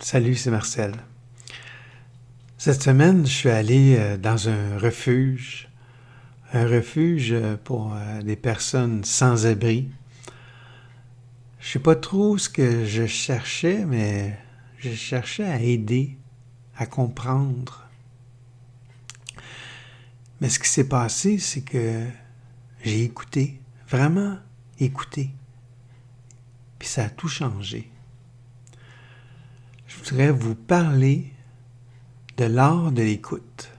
Salut, c'est Marcel. Cette semaine, je suis allé dans un refuge pour des personnes sans abri. Je sais pas trop ce que je cherchais, mais je cherchais à aider, à comprendre. Mais ce qui s'est passé, c'est que j'ai écouté, vraiment écouté. Puis ça a tout changé. Je voudrais vous parler de l'art de l'écoute.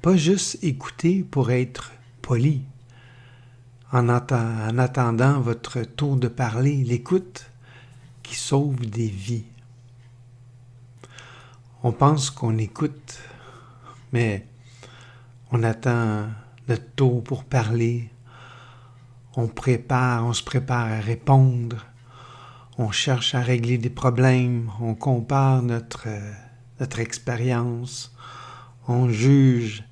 Pas juste écouter pour être poli, en attendant votre tour de parler, l'écoute qui sauve des vies. On pense qu'on écoute, mais on attend notre tour pour parler. On se prépare à répondre. On cherche à régler des problèmes. On compare notre expérience. On juge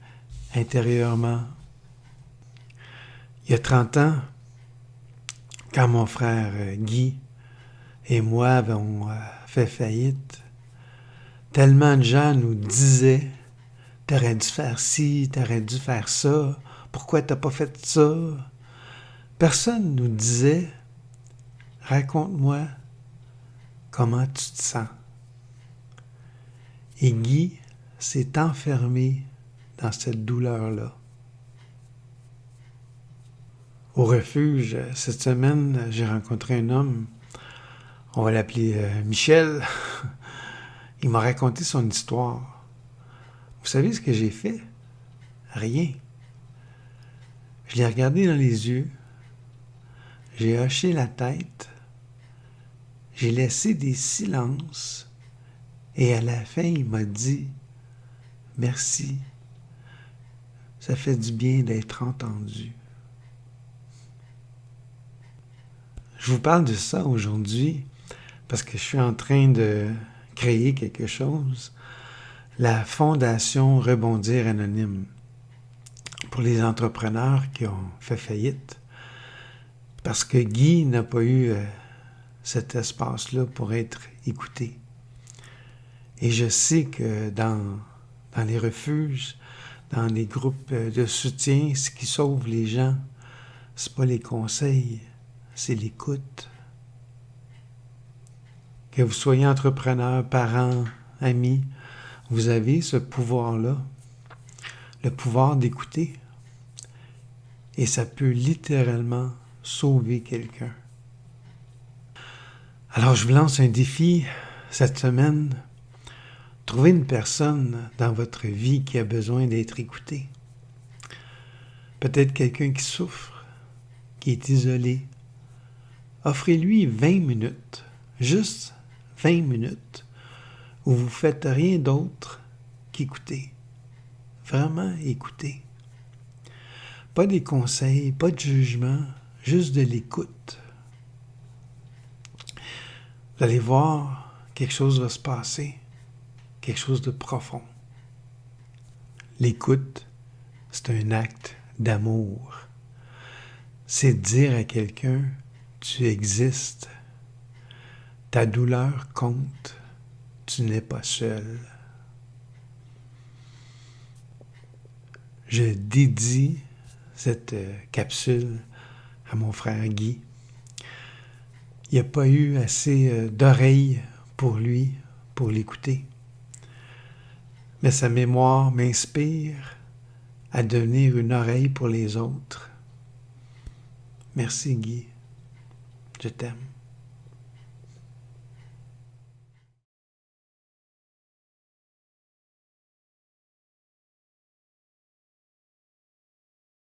intérieurement. Il y a 30 ans, quand mon frère Guy et moi avons fait faillite, tellement de gens nous disaient « T'aurais dû faire ci, t'aurais dû faire ça, pourquoi t'as pas fait ça? » Personne nous disait « Raconte-moi comment tu te sens. » Et Guy s'est enfermé dans cette douleur-là. Au refuge, cette semaine, j'ai rencontré un homme, on va l'appeler Michel. Il m'a raconté son histoire. Vous savez ce que j'ai fait? Rien. Je l'ai regardé dans les yeux, j'ai hoché la tête, j'ai laissé des silences et à la fin, il m'a dit « Merci, ça fait du bien d'être entendu. » Je vous parle de ça aujourd'hui parce que je suis en train de créer quelque chose, la Fondation Rebondir Anonyme, pour les entrepreneurs qui ont fait faillite. Parce que Guy n'a pas eu cet espace-là pour être écouté. Et je sais que dans les refuges, dans les groupes de soutien, ce qui sauve les gens, c'est pas les conseils, c'est l'écoute. Que vous soyez entrepreneur, parent, ami, vous avez ce pouvoir-là, le pouvoir d'écouter. Et ça peut littéralement sauver quelqu'un. Alors je vous lance un défi cette semaine. Trouvez une personne dans votre vie qui a besoin d'être écoutée. Peut-être quelqu'un qui souffre, qui est isolé. Offrez-lui 20 minutes, juste 20 minutes, où vous ne faites rien d'autre qu'écouter. Vraiment écouter. Pas des conseils, pas de jugement, juste de l'écoute. Vous allez voir, quelque chose va se passer, quelque chose de profond. L'écoute, c'est un acte d'amour. C'est dire à quelqu'un, tu existes, ta douleur compte, tu n'es pas seul. Je dédie cette capsule à mon frère Guy. Il n'y a pas eu assez d'oreilles pour lui, pour l'écouter. Mais sa mémoire m'inspire à devenir une oreille pour les autres. Merci Guy, je t'aime.